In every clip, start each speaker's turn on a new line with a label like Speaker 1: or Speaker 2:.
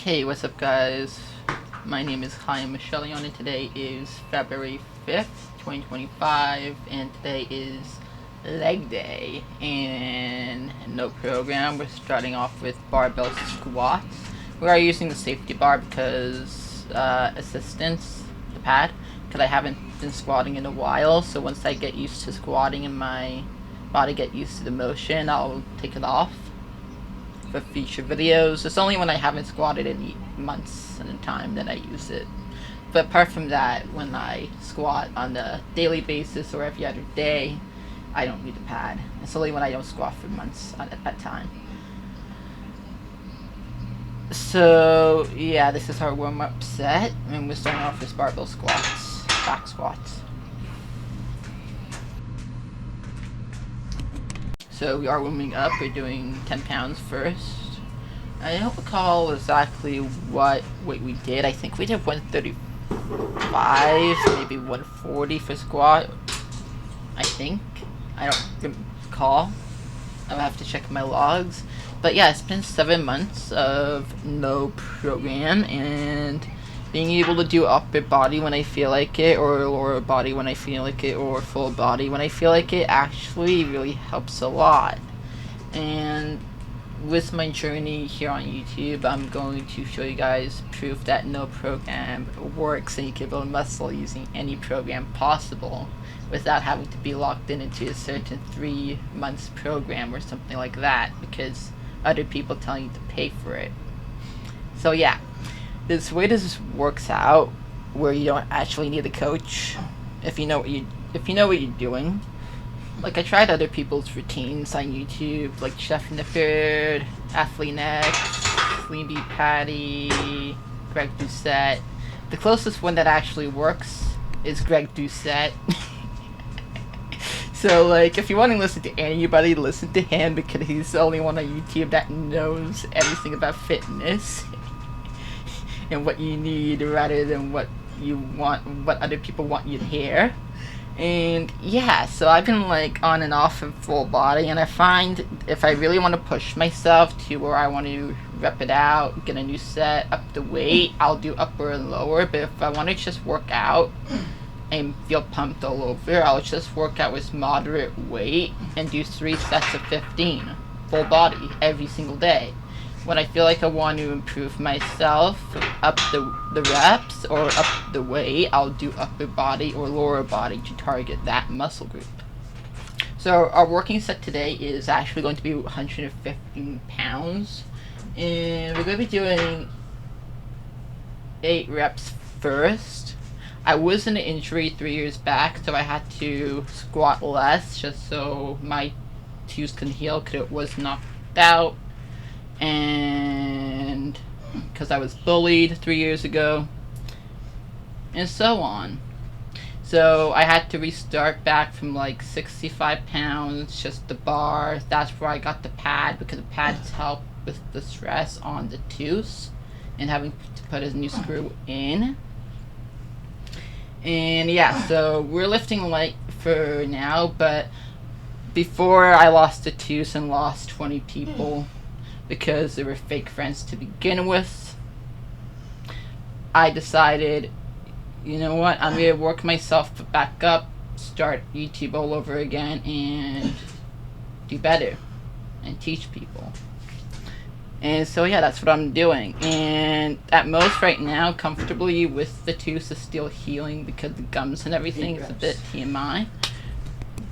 Speaker 1: Okay, what's up guys? My name is Chaim Michelle and today is February 5th, 2025 and today is leg day and no program. We're starting off with barbell squats. We are using the safety bar because assistance, the pad, because I haven't been squatting in a while, so once I get used to squatting and my body get used to the motion, I'll take it off for future videos. It's only when I haven't squatted in months at a time that I use it. But apart from that, when I squat on a daily basis or every other day, I don't need a pad. It's only when I don't squat for months at a time. So yeah, this is our warm-up set, and we're starting off with barbell squats, back squats. So we are warming up. We're doing 10 pounds first. I don't recall exactly what weight we did. I think we did 135, maybe 140 for squat. I think. I don't recall. I'll have to check my logs. But yeah, it's been 7 months of no program, and being able to do upper body when I feel like it, or lower body when I feel like it, or full body when I feel like it actually really helps a lot. And with my journey here on YouTube, I'm going to show you guys proof that no program works and you can build muscle using any program possible without having to be locked into a certain 3 months program or something like that because other people telling you to pay for it. So yeah, this way this works out where you don't actually need a coach if you know what you're doing. Like, I tried other people's routines on YouTube, like Chef Nippard, Athlete Next, Lean Beef Patty, Greg Doucet. The closest one that actually works is Greg Doucet. So, like, if you want to listen to anybody, listen to him because he's the only one on YouTube that knows everything about fitness and what you need rather than what you want, what other people want you to hear. And yeah, so I've been like on and off of full body, and I find if I really want to push myself to where I want to rep it out, get a new set, up the weight, I'll do upper and lower. But if I want to just work out and feel pumped all over, I'll just work out with moderate weight and do 3 sets of 15 full body every single day. When I feel like I want to improve myself, up the reps or up the weight, I'll do upper body or lower body to target that muscle group. So our working set today is actually going to be 115 pounds. And we're going to be doing 8 reps first. I was in an injury 3 years back, so I had to squat less just so my twos can heal because it was knocked out. And because I was bullied 3 years ago, and so on. So I had to restart back from like 65 pounds, just the bar. That's where I got the pad, because the pads help with the stress on the tooth and having to put a new screw in. And yeah, so we're lifting light for now, but before I lost the tooth and lost 20 people because they were fake friends to begin with, I decided, you know what, I'm going to work myself back up, start YouTube all over again, and do better and teach people. And so yeah, that's what I'm doing. And at most right now, comfortably with the tooth is still healing because the gums and everything is a bit TMI.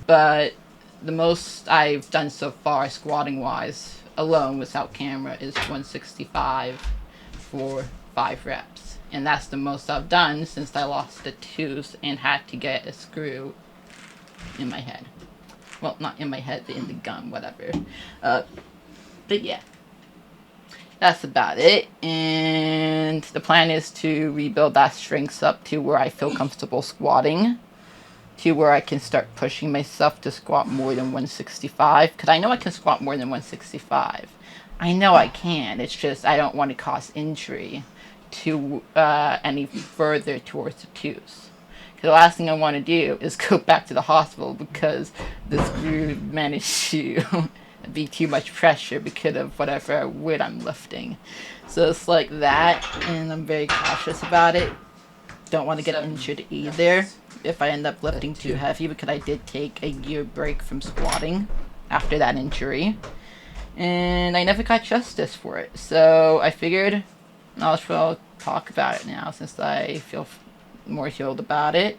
Speaker 1: But the most I've done so far, squatting wise, alone without camera, is 165 for 5 reps. And that's the most I've done since I lost the tooth and had to get a screw in my head. Well, not in my head, but in the gum, whatever. But yeah, that's about it. And the plan is to rebuild that strength up to where I feel comfortable squatting, to where I can start pushing myself to squat more than 165, because I know I can squat more than 165. I know I can. It's just I don't want to cause injury to any further towards the tooth. Because the last thing I want to do is go back to the hospital because the screw managed to be too much pressure because of whatever weight I'm lifting. So it's like that, and I'm very cautious about it. Don't want to get injured either if I end up lifting too heavy, because I did take a year break from squatting after that injury. And I never got justice for it. So I figured I'll talk about it now since I feel more healed about it.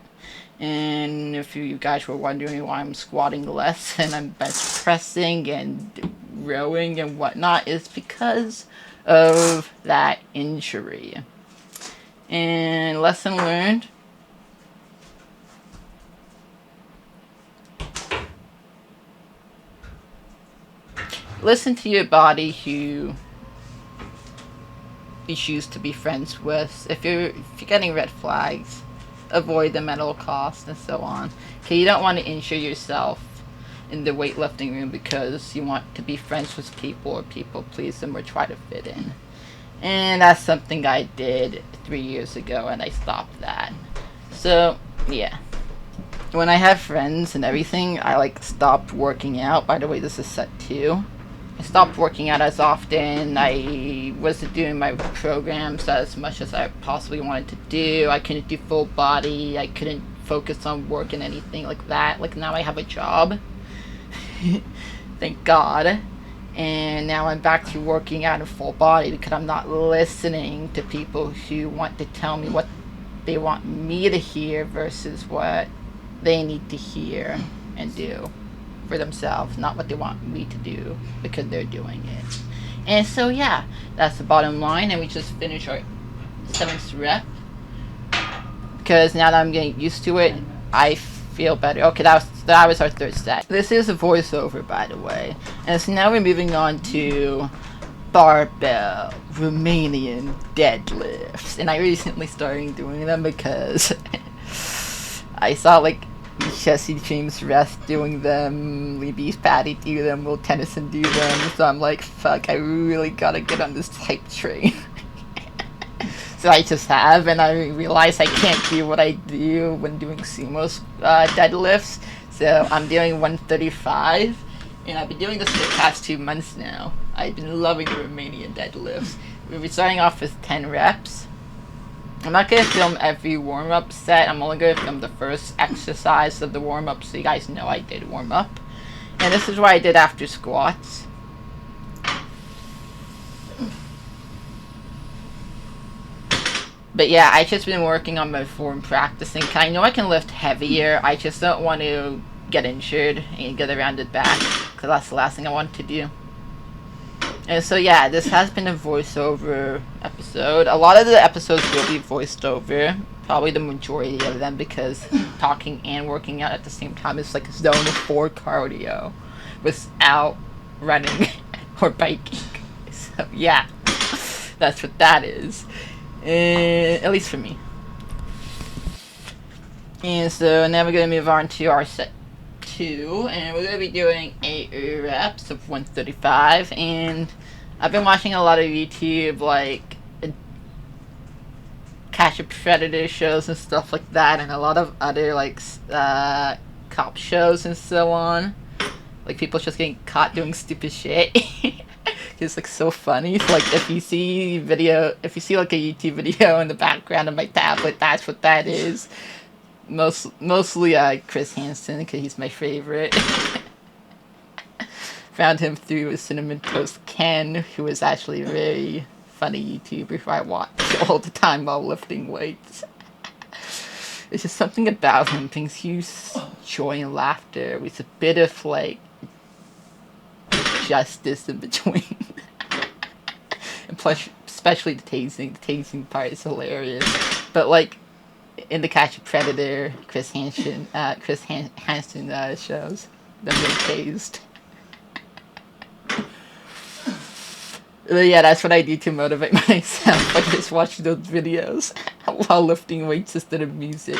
Speaker 1: And if you guys were wondering why I'm squatting less and I'm bench pressing and rowing and whatnot, it's because of that injury. And lesson learned: listen to your body who you choose to be friends with. If you're getting red flags, avoid them at all costs and so on. Okay, you don't want to injure yourself in the weightlifting room because you want to be friends with people or people please them or try to fit in. And that's something I did 3 years ago, and I stopped that. So yeah, when I have friends and everything, I stopped working out. By the way, this is set 2. I stopped working out as often. I wasn't doing my programs as much as I possibly wanted to do. I couldn't do full body. I couldn't focus on work and anything like that. Like, now I have a job. Thank God. And now I'm back to working out in full body because I'm not listening to people who want to tell me what they want me to hear versus what they need to hear and do for themselves, not what they want me to do because they're doing it. And so yeah, that's the bottom line, and we just finished our 7th rep because now that I'm getting used to it, I feel better. Okay, that was our 3rd set. This is a voiceover, by the way, and so now we're moving on to barbell Romanian deadlifts, and I recently started doing them because I saw Jesse James Rest doing them, Lee Beef Patty do them, Will Tennyson do them, so I'm like, fuck, I really gotta get on this type train. So I just have, and I realize I can't do what I do when doing sumo deadlifts, so I'm doing 135, and I've been doing this for the past 2 months now. I've been loving the Romanian deadlifts. We'll be starting off with 10 reps. I'm not going to film every warm-up set. I'm only going to film the first exercise of the warm-up so you guys know I did warm-up. And this is what I did after squats. But yeah, I just been working on my form practicing. I know I can lift heavier. I just don't want to get injured and get a rounded back because that's the last thing I want to do. And so yeah, this has been a voiceover episode. A lot of the episodes will be voiced over. Probably the majority of them, because talking and working out at the same time is like zone 4 cardio without running or biking. So yeah, that's what that is. At least for me. And so now we're going to move on to our set 2, and we're going to be doing 8 reps of 135, and I've been watching a lot of YouTube, like Catch a Predator shows and stuff like that, and a lot of other cop shows and so on, like people just getting caught doing stupid shit. It's so funny. It's if you see like a YouTube video in the background of my tablet, that's what that is. Mostly Chris Hansen, because he's my favorite. Found him through Cinnamon Toast Ken, who is actually a very funny YouTuber who I watch all the time while lifting weights. It's just something about him brings you joy and laughter with a bit of justice in between. And plus, especially the tasing part is hilarious. But in the Catch a Predator, Chris Hansen shows them being tased. But yeah, that's what I do to motivate myself. I just watch those videos while lifting weights instead of music.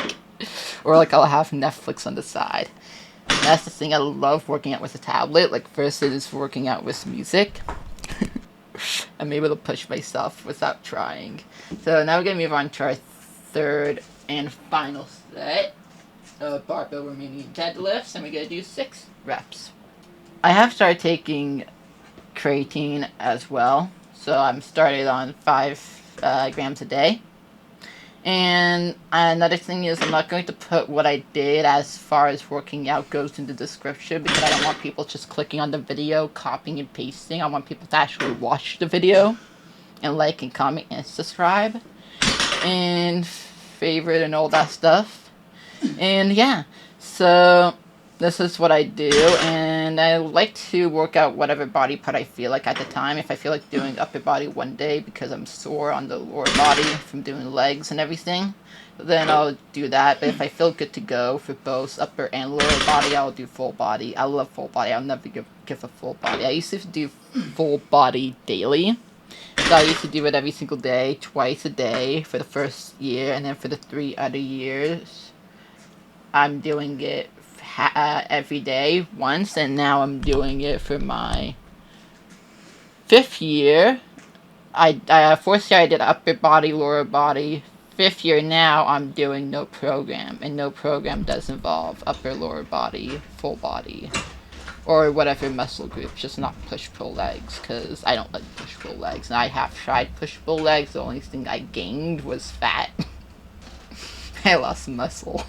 Speaker 1: Or I'll have Netflix on the side. And that's the thing, I love working out with a tablet. Versus working out with music. I'm able to push myself without trying. So now we're going to move on to our 3rd and final set of barbell Romanian deadlifts, and we're going to do 6 reps. I have started taking creatine as well, So I'm started on 5 grams a day. And another thing is I'm not going to put what I did as far as working out goes in the description because I don't want people just clicking on the video, copying and pasting. I want people to actually watch the video and like and comment and subscribe and favorite and all that stuff. And yeah, so this is what I do, and I like to work out whatever body part I feel like at the time. If I feel like doing upper body one day because I'm sore on the lower body from doing legs and everything, then I'll do that. But if I feel good to go for both upper and lower body, I'll do full body. I love full body. I'll never give a full body. I used to do full body daily. So I used to do it every single day, twice a day for the first year, and then for the 3 other years, I'm doing it every day once, and now I'm doing it for my 5th year. Fourth year I did upper body, lower body. 5th year now I'm doing no program, and no program does involve upper, lower body, full body, or whatever muscle group, just not push-pull legs, because I don't like push-pull legs, and I have tried push-pull legs. The only thing I gained was fat. I lost muscle.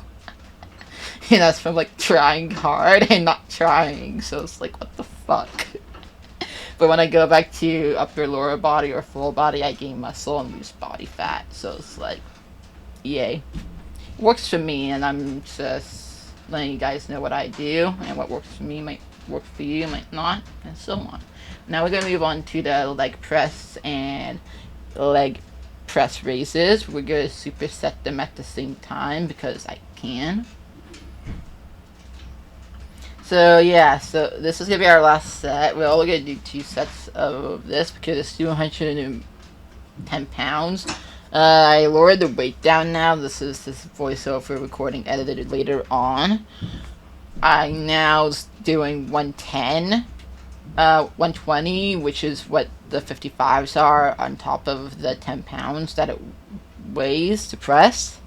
Speaker 1: And that's from like trying hard and not trying, so it's like, what the fuck. But when I go back to upper lower body or full body, I gain muscle and lose body fat, so it's like, yay. It works for me, and I'm just letting you guys know what I do, and what works for me might work for you, might not, and so on. Now we're going to move on to the leg press and leg press raises. We're going to superset them at the same time because I can. So yeah, so this is going to be our last set. We're only going to do 2 sets of this because it's 210 pounds. I lowered the weight down now. This is this voiceover recording edited later on. I'm now doing 110, 120, which is what the 55s are on top of the 10 pounds that it weighs to press.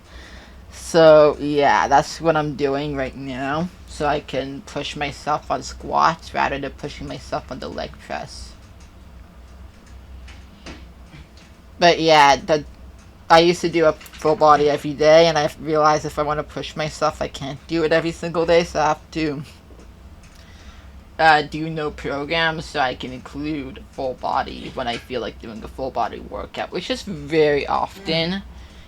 Speaker 1: So yeah, that's what I'm doing right now, so I can push myself on squats rather than pushing myself on the leg press. But yeah, I used to do a full body every day, and I realized if I want to push myself, I can't do it every single day, so I have to do no programs so I can include full body when I feel like doing a full body workout, which is very often.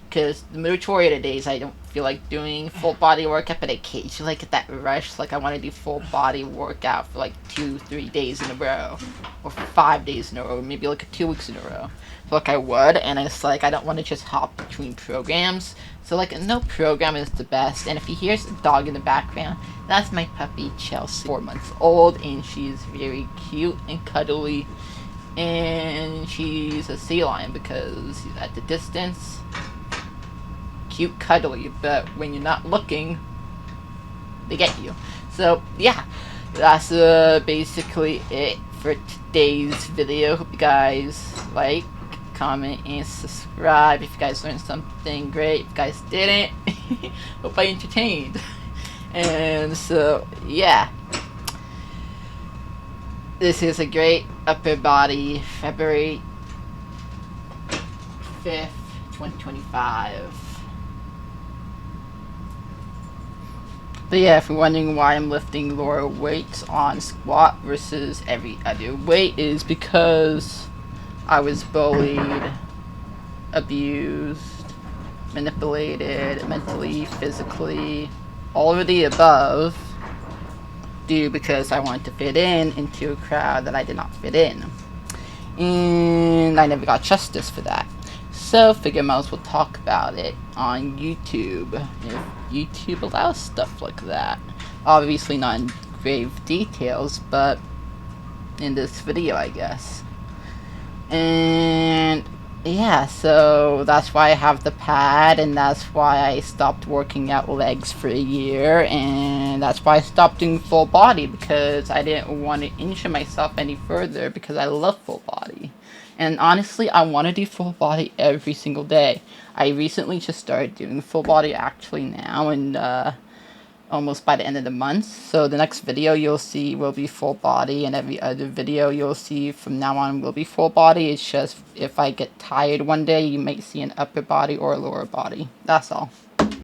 Speaker 1: Because the majority of the days I don't feel like doing full body workout, but occasionally I get that rush, like I want to do full body workout for like 2-3 days in a row, or 5 days in a row, or maybe like 2 weeks in a row. So like I would, and it's like I don't want to just hop between programs. So like no program is the best. And if you hear a dog in the background, that's my puppy Chelsea, 4 months old, and she's very cute and cuddly. And she's a sea lion because she's at the distance. Cute, cuddly, but when you're not looking, they get you. So yeah, that's basically it for today's video. Hope you guys like, comment, and subscribe. If you guys learned something, great. If you guys didn't, hope I entertained. And so yeah, this is a great upper body, February 5th, 2025. But yeah, if you're wondering why I'm lifting lower weights on squat versus every other weight, is because I was bullied, abused, manipulated, mentally, physically, all of the above, because I wanted to fit into a crowd that I did not fit in. And I never got justice for that. So figure I might as well talk about it on YouTube, if YouTube allows stuff like that. Obviously not in grave details, but in this video, I guess. And yeah, so that's why I have the pad, and that's why I stopped working out legs for a year, and that's why I stopped doing full body, because I didn't want to injure myself any further, because I love full body. And honestly, I want to do full body every single day. I recently just started doing full body actually now, and almost by the end of the month. So the next video you'll see will be full body, and every other video you'll see from now on will be full body. It's just if I get tired one day, you might see an upper body or a lower body. That's all.